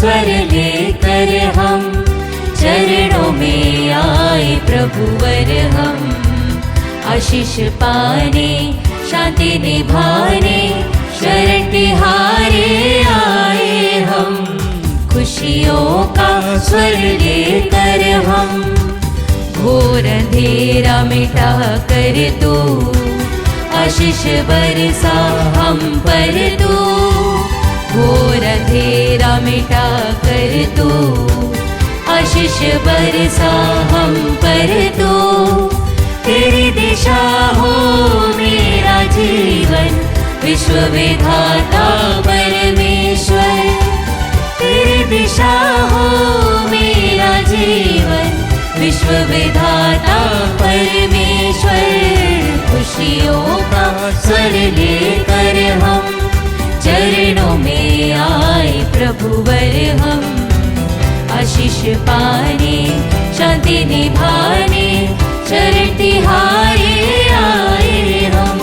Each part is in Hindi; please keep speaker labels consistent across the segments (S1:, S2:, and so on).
S1: स्वर लेकर हम चरणों में आए प्रभुवर हम। आशीष पाने शांति निभाने शरण तिहारे आए हम। खुशियों का स्वर लेकर हम घोर अंधेरा मिटा कर तू आशीष बरसा हम पर तू। घोर अंधेरा मिटा कर तू आशीष बरसा हम पर तू। तेरी दिशा हो मेरा जीवन विश्व विधाता परमेश्वर। तेरी दिशा हो मेरा जीवन विश्व विधाता परमेश्वर। खुशियों का स्वर लेकर हम चरणों में आए प्रभुवर हम। आशीष पाने शांति निभाने चरण तिहारे आए हम।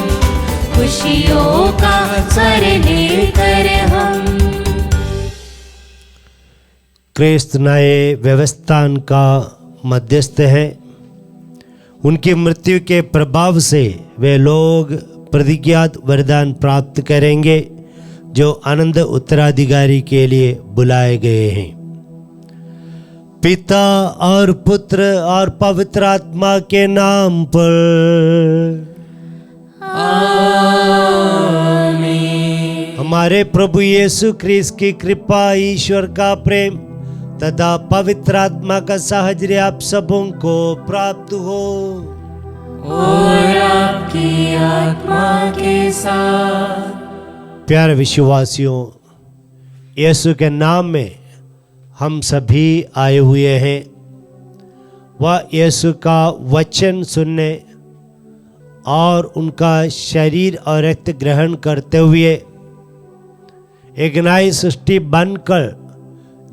S1: खुशियों का स्वर लेकर हम।
S2: क्रिस्त नए व्यवस्थान का मध्यस्थ है। उनकी मृत्यु के प्रभाव से वे लोग प्रतिज्ञात वरदान प्राप्त करेंगे जो आनंद उत्तराधिकारी के लिए बुलाए गए हैं। पिता और पुत्र और पवित्र आत्मा के नाम पर आमीन। हमारे प्रभु यीशु ख्रीस्त की कृपा, ईश्वर का प्रेम तथा पवित्र आत्मा का साहचर्य आप सबों को प्राप्त हो
S1: और आपकी आत्मा के साथ।
S2: प्यारे विश्वासियों, यीशु के नाम में हम सभी आए हुए हैं। वह यीशु का वचन सुनने और उनका शरीर और रक्त ग्रहण करते हुए एक नई सृष्टि बनकर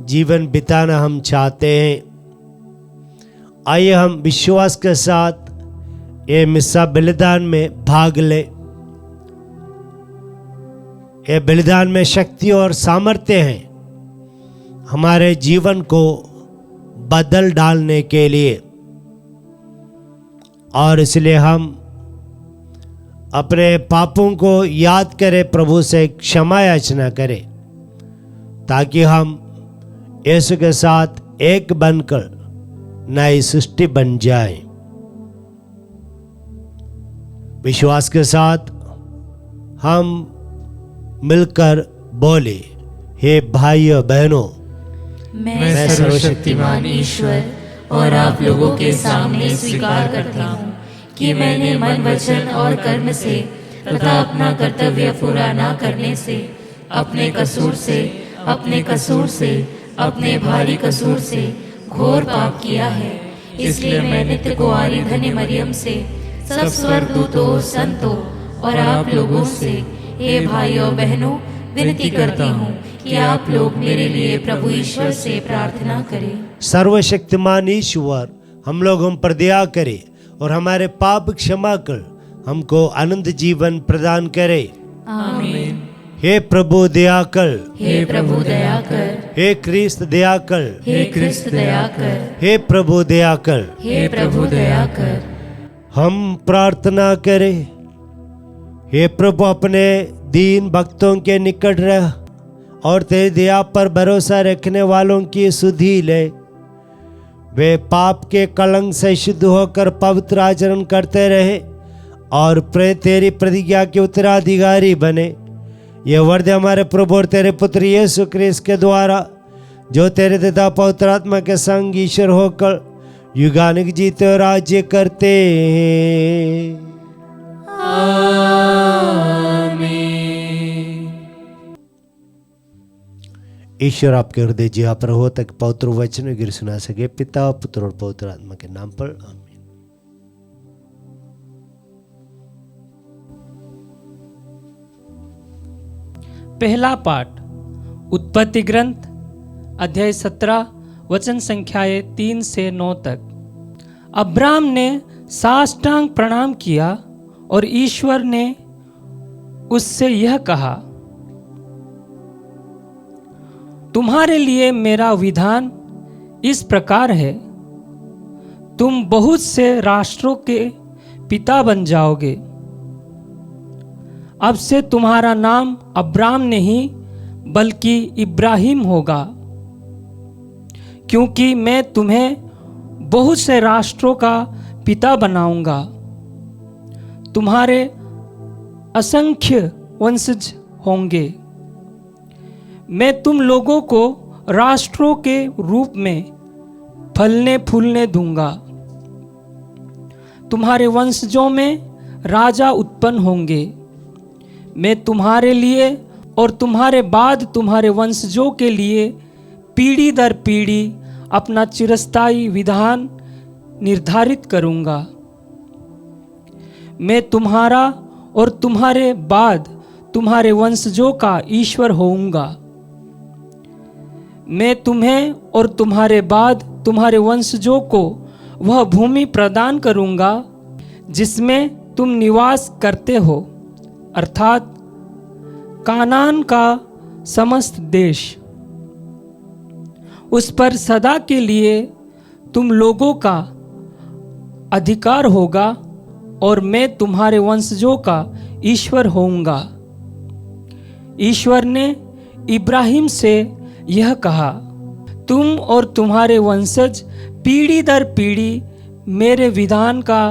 S2: जीवन बिताना हम चाहते हैं। आइए हम विश्वास के साथ ये मिस्सा बलिदान में भाग ले। ये बलिदान में शक्ति और सामर्थ्य है हमारे जीवन को बदल डालने के लिए, और इसलिए हम अपने पापों को याद करें, प्रभु से क्षमा याचना करें, ताकि हम यीशु के साथ एक बनकर नई सृष्टि बन जाए। विश्वास के साथ हम मिलकर बोले, हे भाइयों बहनों,
S1: मैं सर्वशक्तिमान ईश्वर और आप लोगों के सामने स्वीकार करता हूँ कि मैंने मन वचन और कर्म से तथा अपना कर्तव्य पूरा न करने से, अपने कसूर से अपने भारी कसूर से घोर पाप किया है। इसलिए मैं नित्य कुंवारी धन्य मरियम से, सब स्वर्गदूतों, संतों और आप लोगों से, हे भाइयों बहनों, विनती करती हूँ कि आप लोग मेरे लिए प्रभु ईश्वर से प्रार्थना करें।
S2: सर्वशक्तिमान ईश्वर हम लोगों पर दया करे और हमारे पाप क्षमा कर हमको अनंत जीवन प्रदान करे।
S1: आमीन।
S2: हे प्रभु दया कर,
S1: हे प्रभु दया कर,
S2: हे क्रिस्त दया कर,
S1: हे क्रिस्त दया कर,
S2: हे प्रभु दया कर,
S1: हे प्रभु दया कर।
S2: हम प्रार्थना करें। हे प्रभु, अपने दीन भक्तों के निकट रह और तेरी दया पर भरोसा रखने वालों की सुधि ले। वे पाप के कलंक से शुद्ध होकर पवित्र आचरण करते रहे और तेरी प्रतिज्ञा के उत्तराधिकारी बने। यह वरद हमारे प्रभु और तेरे पुत्र यीशु ख्रीस्त के द्वारा, जो तेरे तथा पवित्र आत्मा के संग ईश्वर होकर युगानुग जीते और राज्य करते हैं। ईश्वर आपके हृदय जिया पर हो तक पवित्र वचन गिर सुना सके। पिता, पुत्र और पवित्र आत्मा के नाम पर आमीन।
S3: पहला पाठ उत्पत्ति ग्रंथ अध्याय 17 वचन संख्याएं 3 से 9 तक। अब्राम ने साष्टांग प्रणाम किया और ईश्वर ने उससे यह कहा, तुम्हारे लिए मेरा विधान इस प्रकार है, तुम बहुत से राष्ट्रों के पिता बन जाओगे। अब से तुम्हारा नाम अब्राम नहीं बल्कि इब्राहिम होगा, क्योंकि मैं तुम्हें बहुत से राष्ट्रों का पिता बनाऊंगा। तुम्हारे असंख्य वंशज होंगे। मैं तुम लोगों को राष्ट्रों के रूप में फलने फूलने दूंगा। तुम्हारे वंशजों में राजा उत्पन्न होंगे। मैं तुम्हारे लिए और तुम्हारे बाद तुम्हारे वंशजों के लिए पीढ़ी दर पीढ़ी अपना चिरस्थायी विधान निर्धारित करूंगा। मैं तुम्हारा और तुम्हारे बाद तुम्हारे वंशजों का ईश्वर होऊंगा। मैं तुम्हें और तुम्हारे बाद तुम्हारे वंशजों को वह भूमि प्रदान करूंगा जिसमें तुम निवास करते हो, अर्थात कानान का समस्त देश। उस पर सदा के लिए तुम लोगों का अधिकार होगा और मैं तुम्हारे वंशजों का ईश्वर होऊंगा। ईश्वर ने इब्राहिम से यह कहा, तुम और तुम्हारे वंशज पीढ़ी दर पीढ़ी मेरे विधान का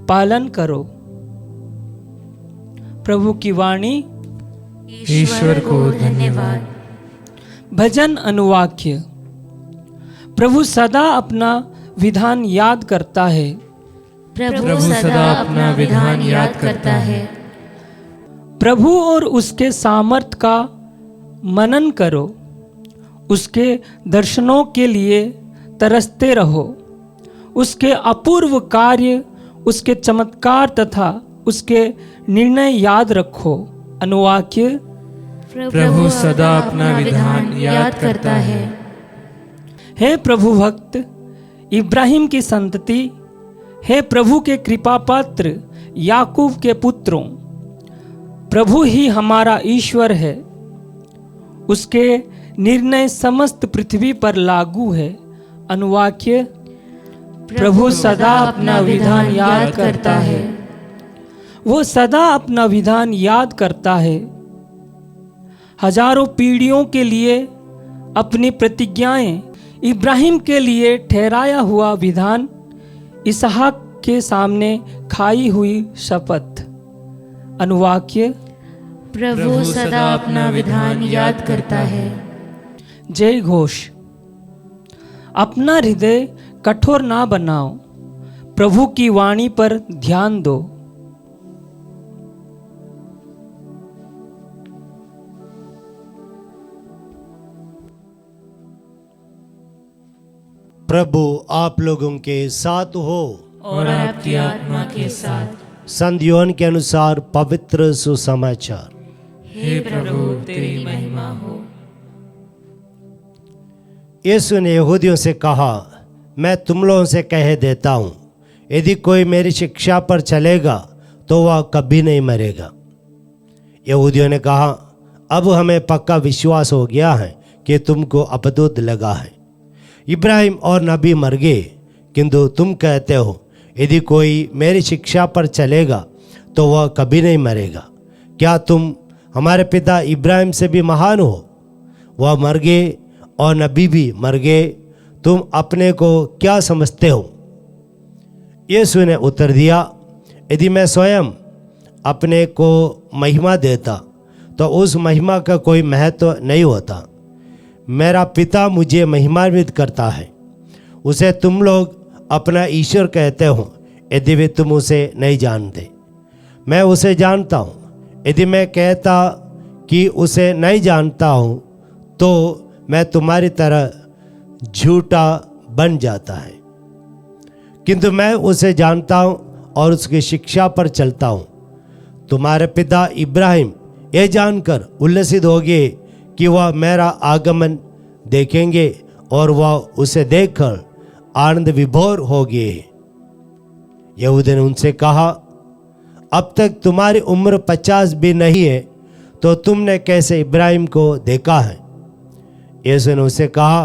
S3: पालन करो। प्रभु की वाणी।
S1: ईश्वर को धन्यवाद।
S3: भजन अनुवाक्य। प्रभु सदा अपना विधान याद करता है।
S1: प्रभु सदा अपना विधान याद करता है।
S3: प्रभु और उसके सामर्थ का मनन करो। उसके दर्शनों के लिए तरसते रहो। उसके अपूर्व कार्य, उसके चमत्कार तथा उसके निर्णय याद रखो। अनुवाक्य।
S1: प्रभु सदा अपना विधान याद करता है।
S3: हे प्रभु भक्त इब्राहिम की संतति, हे प्रभु के कृपा पात्र याकूब के पुत्रों, प्रभु ही हमारा ईश्वर है। उसके निर्णय समस्त पृथ्वी पर लागू है। अनुवाक्य। प्रभु सदा अपना विधान याद करता है। वो सदा अपना विधान याद करता है। हजारों पीढ़ियों के लिए अपनी प्रतिज्ञाएं, इब्राहिम के लिए ठहराया हुआ विधान, इसहाक के सामने खाई हुई शपथ। अनुवाक्य।
S1: प्रभु सदा अपना विधान याद करता है।
S3: जय घोष। अपना हृदय कठोर ना बनाओ, प्रभु की वाणी पर ध्यान दो।
S2: प्रभु आप लोगों के साथ हो
S1: और आपकी आत्मा के साथ।
S2: संत यूहन्ना के अनुसार पवित्र सुसमाचार।
S1: हे प्रभु तेरी महिमा हो।
S2: यीशु ने यहूदियों से कहा, मैं तुम लोगों से कह देता हूँ, यदि कोई मेरी शिक्षा पर चलेगा तो वह कभी नहीं मरेगा। यहूदियों ने कहा, अब हमें पक्का विश्वास हो गया है कि तुमको अपदूत लगा है। इब्राहिम और नबी मर गए, किंतु तुम कहते हो यदि कोई मेरी शिक्षा पर चलेगा तो वह कभी नहीं मरेगा। क्या तुम हमारे पिता इब्राहिम से भी महान हो? वह मर गए और नबी भी मर गए, तुम अपने को क्या समझते हो? यीशु ने उत्तर दिया, यदि मैं स्वयं अपने को महिमा देता तो उस महिमा का कोई महत्व नहीं होता। मेरा पिता मुझे महिमान्वित करता है। उसे तुम लोग अपना ईश्वर कहते हो यदि वे तुम उसे नहीं जानते। मैं उसे जानता हूँ। यदि मैं कहता कि उसे नहीं जानता हूँ तो मैं तुम्हारी तरह झूठा बन जाता है, किंतु मैं उसे जानता हूँ और उसकी शिक्षा पर चलता हूँ। तुम्हारे पिता इब्राहिम ये जानकर उल्लसित हो गए कि वह मेरा आगमन देखेंगे और वह उसे देखकर आनंद विभोर हो गए। यहूदी ने उनसे कहा, अब तक तुम्हारी उम्र 50 भी नहीं है तो तुमने कैसे इब्राहिम को देखा है? यीशु ने उसे कहा,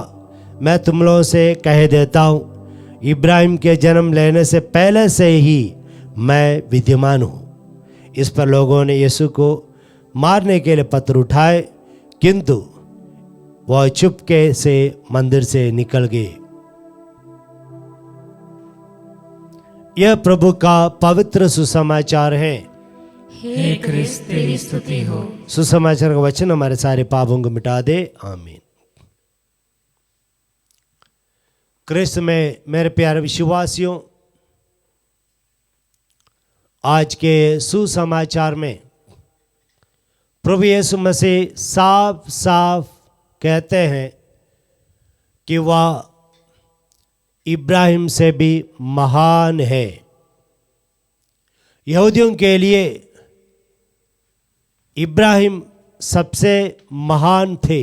S2: मैं तुम लोगों से कह देता हूँ, इब्राहिम के जन्म लेने से पहले से ही मैं विद्यमान हूँ। इस पर लोगों ने यीशु को मारने के लिए पत्थर उठाए, किंतु वह चुपके से मंदिर से निकल गए। यह प्रभु का पवित्र सुसमाचार है।
S1: हे क्रिस्त तेरी स्तुति हो।
S2: सुसमाचार का वचन हमारे सारे पापों को मिटा दे। आमीन। क्रिस्त में मेरे प्यारे विश्वासियों, आज के सुसमाचार में प्रभु यीशु मसीह साफ साफ कहते हैं कि वह इब्राहिम से भी महान है। यहूदियों के लिए इब्राहिम सबसे महान थे,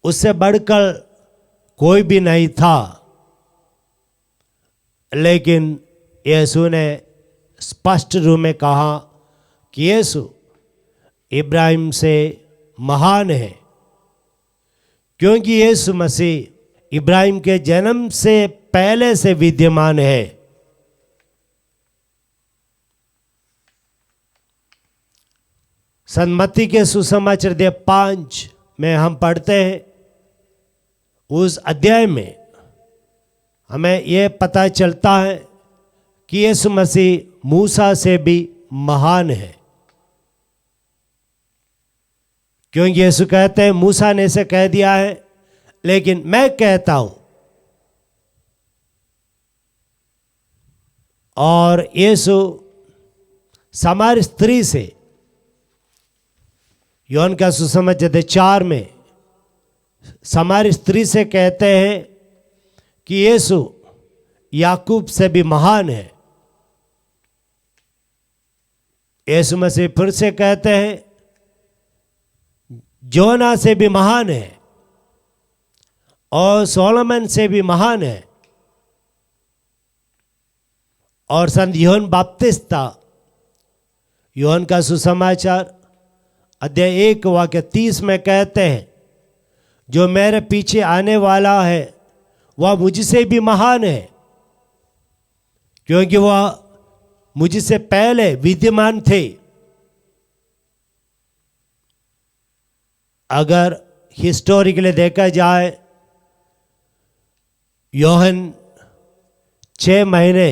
S2: उससे बढ़कर कोई भी नहीं था। लेकिन यीशु ने स्पष्ट रूप में कहा कि यीशु इब्राहिम से महान है, क्योंकि यीशु मसीह इब्राहिम के जन्म से पहले से विद्यमान है। सन्मति के सुसमाचार अध्याय 5 में हम पढ़ते हैं, उस अध्याय में हमें यह पता चलता है कि यीशु मसीह मूसा से भी महान है। क्योंकि यीशु कहते हैं, मूसा ने इसे कह दिया है, लेकिन मैं कहता हूं। और यीशु सामारी स्त्री से, योहन का सुसमाचार अध्याय 4 में सामारी स्त्री से कहते हैं कि यीशु याकूब से भी महान है। यीशु मसीह फिर से कहते हैं, जोना से भी महान है और सोलोमन से भी महान है। और संत योहन बपतिस्ता, योहन का सुसमाचार अध्याय 1 वाक्य 30 में कहते हैं, जो मेरे पीछे आने वाला है वह मुझसे भी महान है, क्योंकि वह मुझसे पहले विद्यमान थे। अगर हिस्टोरिकली देखा जाए, योहन 6 महीने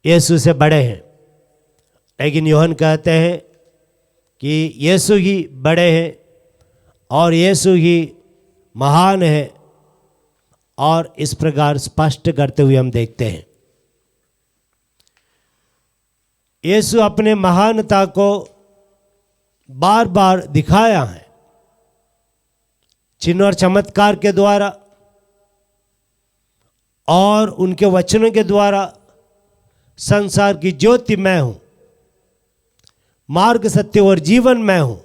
S2: यीशु से बड़े हैं, लेकिन योहन कहते हैं कि यीशु ही बड़े हैं और यीशु ही महान है। और इस प्रकार स्पष्ट करते हुए हम देखते हैं, यीशु अपने महानता को बार बार दिखाया है, चिन्ह और चमत्कार के द्वारा और उनके वचनों के द्वारा। संसार की ज्योति मैं हूं, मार्ग सत्य और जीवन मैं हूं,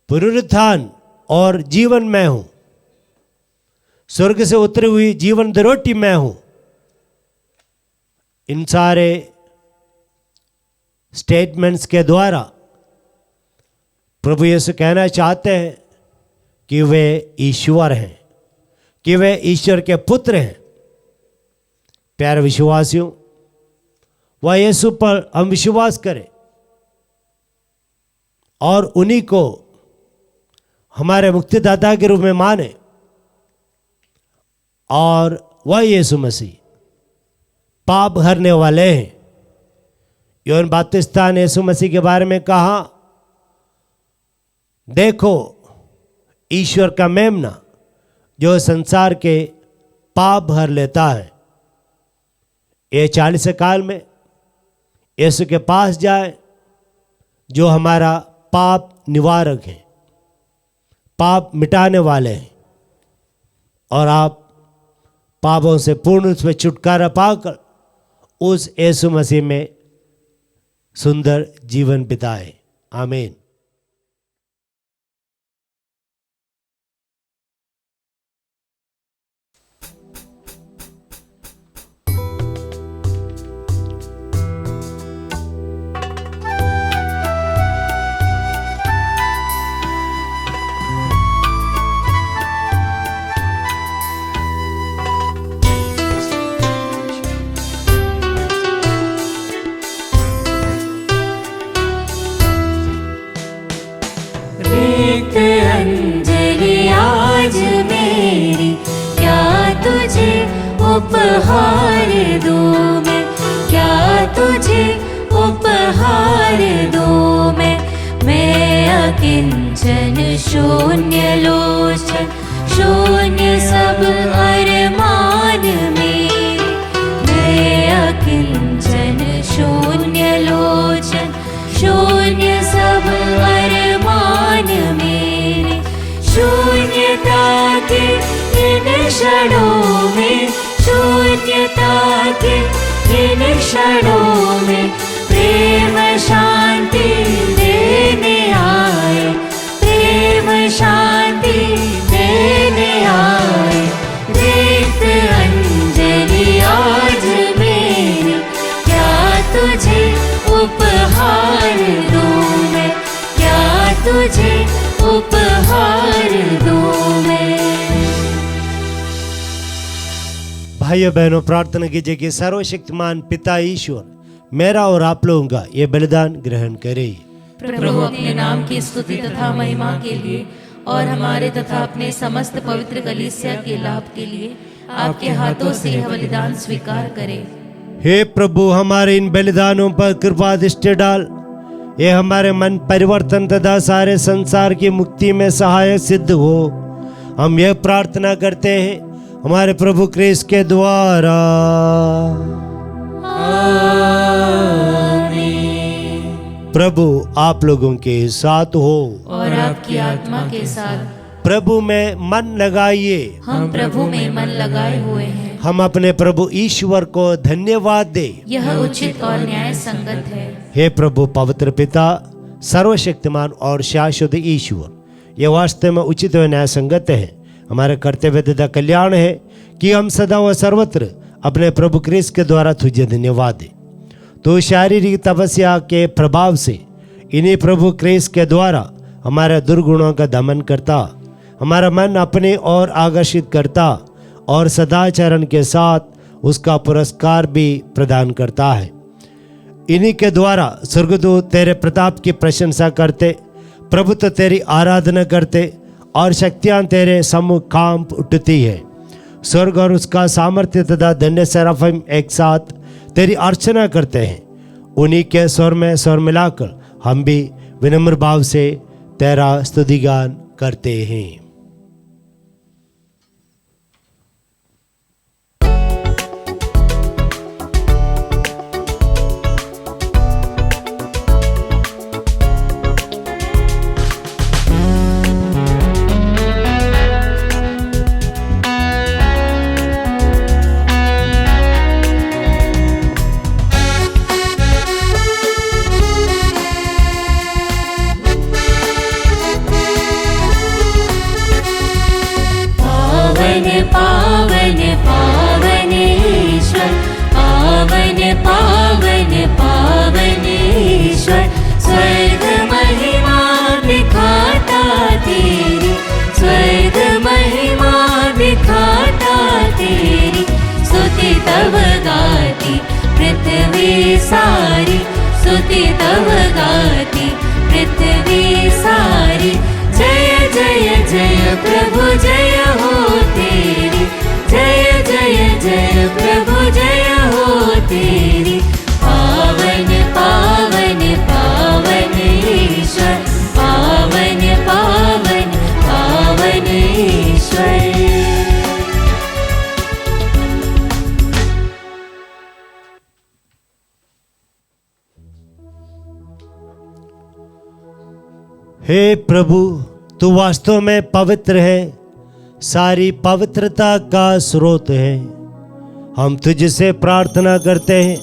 S2: पुनरुत्थान और जीवन मैं हूं, स्वर्ग से उतरी हुई जीवन रोटी मैं हूं। इन सारे स्टेटमेंट्स के द्वारा प्रभु यीशु कहना चाहते हैं कि वे ईश्वर हैं, कि वे ईश्वर के पुत्र हैं। प्यारे विश्वासियों, वह यीशु पर हम विश्वास करें और उन्हीं को हमारे मुक्तिदाता के रूप में माने। और वह यीशु मसीह पाप हरने वाले हैं। योहन बपतिस्ता ने यीशु मसीह के बारे में कहा, देखो ईश्वर का मेमना जो संसार के पाप भर लेता है। ये 40 काल में यीशु के पास जाए, जो हमारा पाप निवारक है, पाप मिटाने वाले हैं, और आप पापों से पूर्ण रूप में छुटकारा पाकर उस यीशु मसीह में सुंदर जीवन बिताएं। आमीन।
S1: तुझे उपहार दूं मैं, क्या तुझे उपहार दूं मैं अकिंचन शून्य लोचन, शून्य सब अरमान मेरे। मैं अकिंचन शून्य लोचन, शून्य सब अरमान मेरे। शून्यता के इन क्षणों में, शून्यता के इन क्षणों में प्रेम शांति देने आए, प्रेम शांति देने आए। रिक्त अंजलि आज मेरी, क्या तुझे उपहार दूं मैं, क्या तुझे उपहार दूं मैं।
S2: भाइयों बहनों, प्रार्थना कीजिए कि सर्वशक्तिमान पिता ईश्वर मेरा और आप लोगों का ये बलिदान ग्रहण करे।
S1: प्रभु अपने नाम की स्तुति तथा महिमा के लिए और हमारे तथा अपने समस्त पवित्र कलीसिया के लाभ के लिए आपके हाथों से यह बलिदान स्वीकार करे।
S2: हे प्रभु, हमारे इन बलिदानों पर कृपा दृष्टि डाल। ये हमारे मन परिवर्तन तथा सारे संसार की मुक्ति में सहायक सिद्ध हो। हम यह प्रार्थना करते हैं हमारे प्रभु क्रिस्त के द्वारा। प्रभु आप लोगों के साथ हो
S1: और आपकी आत्मा के साथ।
S2: प्रभु में मन लगाइए।
S1: हम प्रभु में मन लगाए हुए हैं।
S2: हम अपने प्रभु ईश्वर को धन्यवाद दे।
S1: यह उचित और न्याय संगत है।
S2: हे प्रभु पवित्र पिता, सर्वशक्तिमान और शाश्वत ईश्वर, यह वास्तव में उचित और न्याय संगत है। हमारे कर्तव्य तथा कल्याण है कि हम सदा व सर्वत्र अपने प्रभु क्रिस्त के द्वारा तुझे धन्यवाद दे। तो शारीरिक तपस्या के प्रभाव से इन्हीं प्रभु क्रिस्त के द्वारा हमारे दुर्गुणों का दमन करता, हमारा मन अपने ओर आकर्षित करता और सदाचरण के साथ उसका पुरस्कार भी प्रदान करता है। इन्हीं के द्वारा स्वर्गदूत तेरे प्रताप की प्रशंसा करते, प्रभु तो तेरी आराधना करते और शक्तियाँ तेरे सम्मुख कांप उठती है। स्वर्ग और उसका सामर्थ्य तथा धन्य सेराफिम एक साथ तेरी अर्चना करते हैं। उन्हीं के स्वर में स्वर मिलाकर हम भी विनम्र भाव से तेरा स्तुतिगान करते हैं।
S1: पावन पावन ईश्वर, पावन पावन पावन ईश्वर, स्वर्ग महिमा दिखाता तेरी, स्वर्ग महिमा दिखाता तेरी। स्तुति तव गाती पृथ्वी सारी, स्तुति तव गाती पृथ्वी सारी। जय जय जय प्रभु जय हो तेरी, जय जय जय प्रभु जय हो तेरी। पावन पावन पावन ईश्वर, पावन पावन पावन ईश्वर।
S2: हे प्रभु, तू वास्तव में पवित्र है, सारी पवित्रता का स्रोत है। हम तुझसे प्रार्थना करते हैं,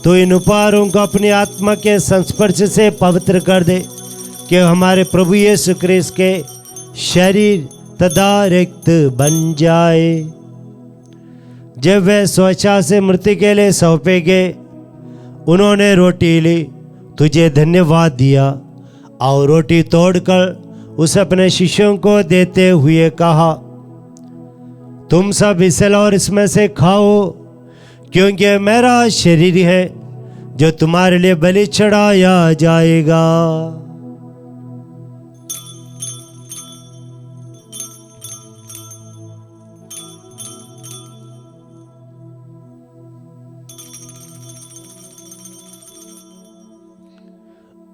S2: तो इन उपहारों को अपनी आत्मा के संस्पर्श से पवित्र कर दे, कि हमारे प्रभु यीशु क्रिस्त के शरीर तथा रक्त बन जाए। जब वे स्वेच्छा से मृत्यु के लिए सौंपे गए, उन्होंने रोटी ली, तुझे धन्यवाद दिया और रोटी तोड़कर उसे अपने शिष्यों को देते हुए कहा, तुम सब इसे लो और इसमें से खाओ, क्योंकि मेरा शरीर है जो तुम्हारे लिए बलि चढ़ाया जाएगा।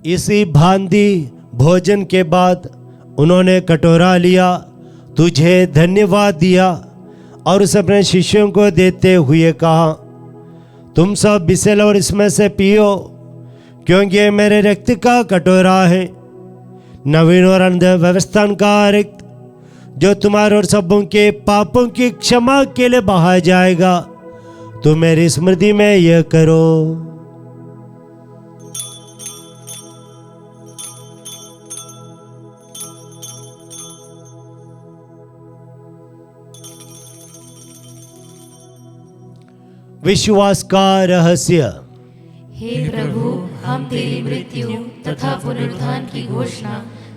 S2: इसी भांति भोजन के बाद उन्होंने कटोरा लिया, तुझे धन्यवाद दिया और उसे अपने शिष्यों को देते हुए कहा, तुम सब इसे लो और इसमें से पियो, क्योंकि ये मेरे रक्त का कटोरा है, नवीन और अनंत व्यवस्था का रक्त, जो तुम्हारे और सबों के पापों की क्षमा के लिए बहाया जाएगा। तुम मेरी स्मृति में यह करो। विश्वास का रहस्य।
S1: हे प्रभु, हम तेरी मृत्यु तथा पुनरुत्थान की घोषणा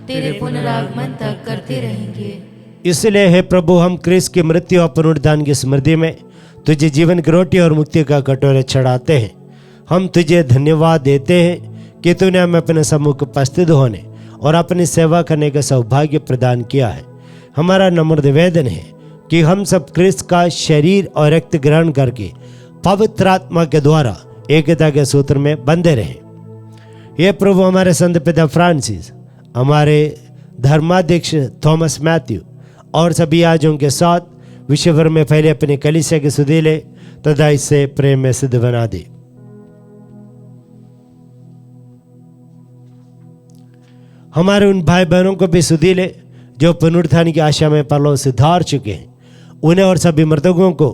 S1: तेरे पुनरागमन तक करते रहेंगे।
S2: इसलिए हे प्रभु, हम क्रिस्त की मृत्यु और पुनरुत्थान की स्मृति में तुझे जीवन की रोटी और मुक्ति का कटोरा चढ़ाते हैं। हम तुझे धन्यवाद देते हैं कि तूने हमें अपने सम्मुख उपस्थित होने और अपनी सेवा करने का सौभाग्य प्रदान किया है। हमारा नम्र निवेदन है कि हम सब क्रिस्त का शरीर और रक्त ग्रहण करके पवित्र आत्मा के द्वारा एकता के सूत्र में बंधे रहें। ये प्रभु, हमारे संत पिता फ्रांसिस, हमारे धर्माध्यक्ष थॉमस मैथ्यू और सभी याजकों के साथ विश्व भर में फैले अपनी कलीसिया की सुधि ले तथा इससे प्रेम में सिद्ध बना दे। हमारे उन भाई बहनों को भी सुधि ले जो पुनरुत्थान की आशा में परलोक से धार चुके हैं। उन्हें और सभी मृतकों को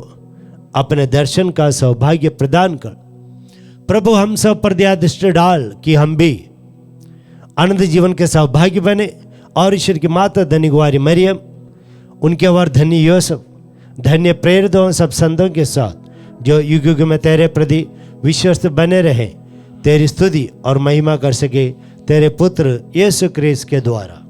S2: अपने दर्शन का सौभाग्य प्रदान कर। प्रभु, हम सब पर दया दृष्टि डाल कि हम भी अनंत जीवन के सौभाग्य बने और ईश्वर की माता धन्य कुंवारी मरियम, उनके वर धन्य यूसुफ, धन्य प्रेरितों सब संतों के साथ जो युग युग में तेरे प्रति विश्वस्त बने रहे, तेरी स्तुति और महिमा कर सके तेरे पुत्र यीशु क्रिस्त के द्वारा।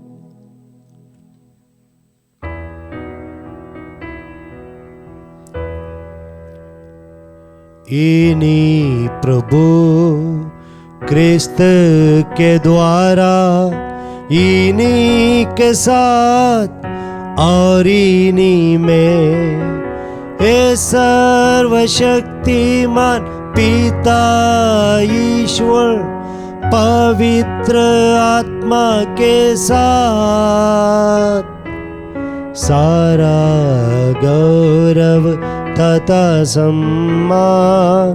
S2: इन्हीं प्रभु क्रिस्त के द्वारा, इन्हीं के साथ और इन्हीं में, हे सर्वशक्तिमान पिता ईश्वर, पवित्र आत्मा के साथ सारा गौरव तथा सम्मान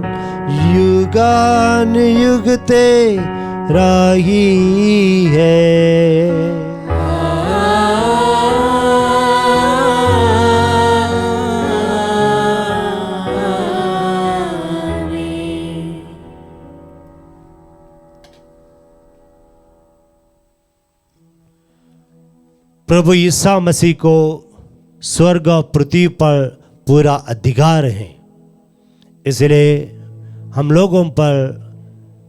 S2: युगान युग तेरा ही है। प्रभु ईसा मसीह को स्वर्ग और पृथ्वी पर पूरा अधिकार है, इसलिए हम लोगों पर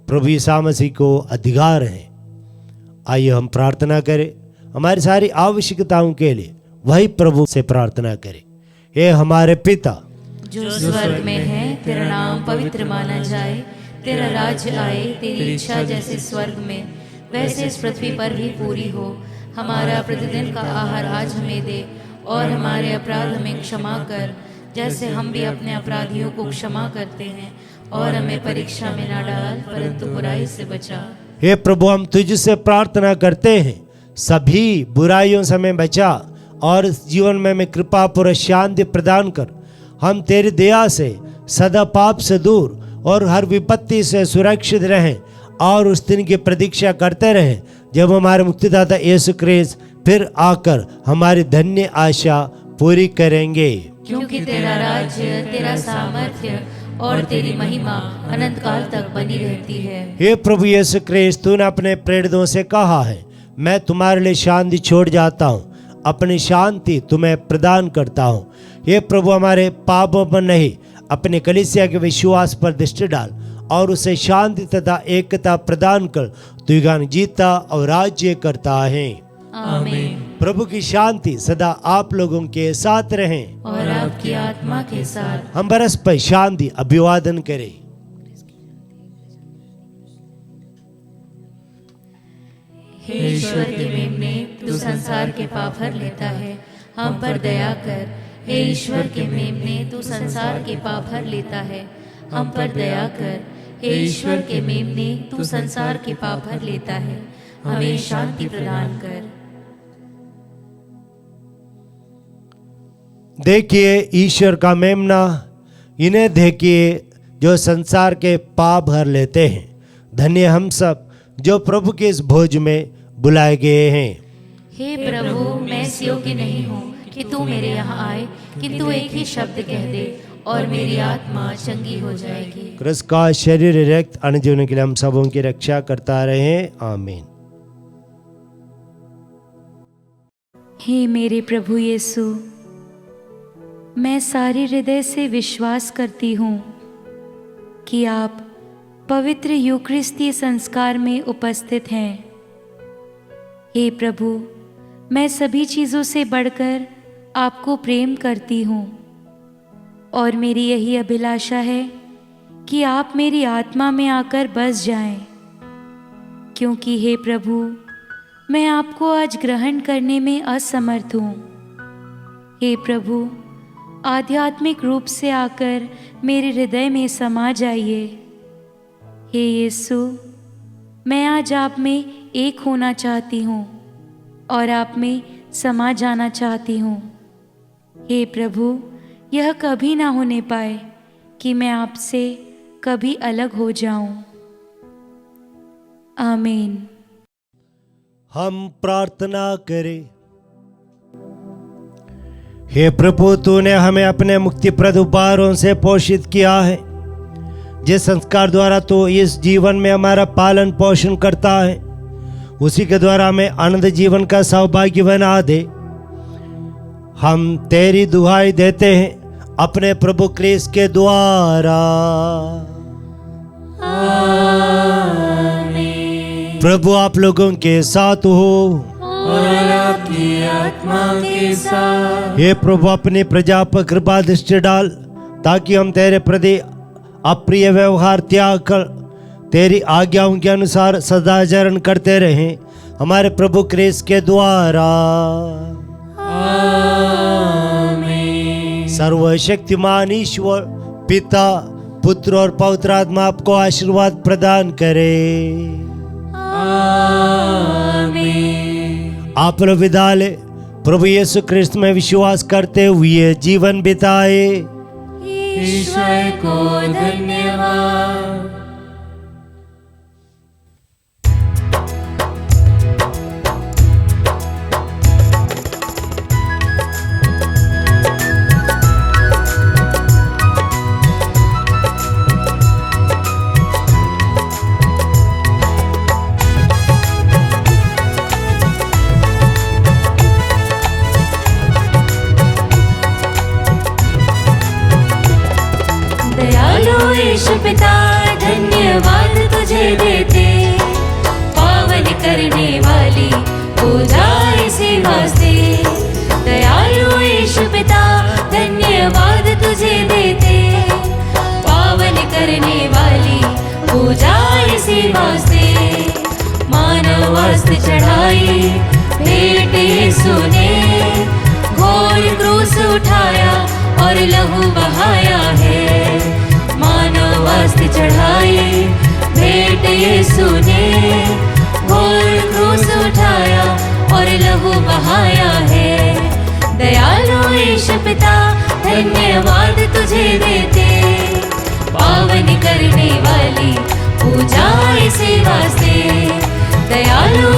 S2: प्रभु ईसा मसीह को अधिकार है। आइए हम प्रार्थना करें, हमारी सारी आवश्यकताओं के लिए वही प्रभु से प्रार्थना करें। हे हमारे पिता
S1: जो स्वर्ग में है, तेरा नाम पवित्र माना जाए, तेरा राज्य आए, तेरी इच्छा जैसे स्वर्ग में वैसे इस पृथ्वी पर भी पूरी हो। हमारा प्रतिदिन का आहार आज हमें दे, और हमारे अपराध हमें क्षमा कर जैसे हम भी अपने अपराधियों को क्षमा करते हैं, और हमें परीक्षा में ना डाल परंतु बुराई से बचा।
S2: हे प्रभु, हम तुझसे प्रार्थना करते हैं, सभी बुराइयों से हमें बचा और जीवन में हमें कृपा पूर्वक शांति प्रदान कर। हम तेरी दया से सदा पाप से दूर और हर विपत्ति से सुरक्षित रहें और उस दिन की प्रतीक्षा करते रहें जब हमारे मुक्तिदाता यीशु क्रिस्त फिर आकर हमारी धन्य आशा पूरी करेंगे।
S1: क्योंकि तेरा राज्य, तेरा सामर्थ्य और तेरी महिमा अनंत काल तक बनी रहती है।
S2: हे प्रभु यीशु क्रिस्त, तूने अपने प्रेरितों से कहा है, मैं तुम्हारे लिए शांति छोड़ जाता हूँ, अपनी शांति तुम्हें प्रदान करता हूँ। हे प्रभु, हमारे पापों पर नहीं, अपने कलीसिया के विश्वास पर दृष्टि डाल और उसे शांति तथा एकता प्रदान कर। तू युगान जीता और राज्य करता है।
S1: आमीन।
S2: प्रभु की शांति सदा आप लोगों के साथ रहे
S1: और आपकी आत्मा के साथ।
S2: हम परस्पर शांति अभिवादन करें।
S1: हे ईश्वर के मेमने, तू संसार के पाप हर लेता है, हम पर दया कर। हे ईश्वर के मेमने, तू संसार के पाप हर लेता है, हम पर दया कर। हे ईश्वर के मेमने, तू संसार के पाप भर लेता है, हमें शांति प्रदान कर।
S2: देखिए ईश्वर का मेमना, इन्हें देखिए जो संसार के पाप भर लेते हैं। धन्य हम सब जो प्रभु के इस भोज में बुलाए गए हैं।
S1: हे प्रभु, मैं इस योग्य नहीं हूँ कि तू मेरे यहाँ आए, किंतु एक ही शब्द कह दे और मेरी आत्मा चंगी हो जाएगी।
S2: क्रिस्त का शरीर रक्त अन्य जीवन के लिए हम सबों की रक्षा करता रहे। आमीन।
S4: हे मेरे प्रभु यीशु, मैं सारे हृदय से विश्वास करती हूँ कि आप पवित्र यूकरिस्ती संस्कार में उपस्थित हैं। हे प्रभु, मैं सभी चीज़ों से बढ़कर आपको प्रेम करती हूँ और मेरी यही अभिलाषा है कि आप मेरी आत्मा में आकर बस जाएं, क्योंकि हे प्रभु, मैं आपको आज ग्रहण करने में असमर्थ हूँ। हे प्रभु, आध्यात्मिक रूप से आकर मेरे हृदय में समा जाइए। हे यीशु, मैं आज आप में एक होना चाहती हूँ और आप में समा जाना चाहती हूँ। हे प्रभु, यह कभी ना होने पाए कि मैं आपसे कभी अलग हो जाऊं। आमीन।
S2: हम प्रार्थना करें। हे प्रभु, तूने हमें अपने मुक्तिप्रद उपहारों से पोषित किया है। जिस संस्कार द्वारा तू इस जीवन में हमारा पालन पोषण करता है, उसी के द्वारा हमें आनंद जीवन का सौभाग्य बना दे। हम तेरी दुहाई देते हैं अपने प्रभु क्रिस्त के द्वारा। प्रभु आप लोगों के साथ हो
S1: और आपकी आत्मा के साथ।
S2: हे प्रभु, अपनी प्रजा पर कृपा दृष्टि डाल, ताकि हम तेरे प्रति अप्रिय व्यवहार त्याग कर तेरी आज्ञाओं के अनुसार सदाचरण करते रहें, हमारे प्रभु क्रिस्त के द्वारा।
S1: आमीन।
S2: सर्वशक्तिमान ईश्वर पिता, पुत्र और पवित्र आत्मा आपको आशीर्वाद प्रदान करे।
S1: आमीन।
S2: आप लोग विदा ले प्रभु यीशु क्रिस्त में विश्वास करते हुए जीवन बिताए।
S1: ईश्वर को धन्यवाद। ईश्वर पिता धन्यवाद तुझे देते, पावन करने वाली पूजा इसी वास्ते। दयालु ईश्वर पिता धन्यवाद तुझे देते, पावन करने वाली पूजा इसी वास्ते। मानव वस्त्र चढ़ाई भेंट यीशु ने, घोर क्रूस उठाया और लहू बहाया है। मानव वस्त्र चढ़ाई भेंट यीशु ने, घोर क्रूस उठाया और लहू बहाया है। दयालु ईश्वर पिता धन्यवाद तुझे देते, पावन करने वाली पूजा इसी वास्ते। दयालु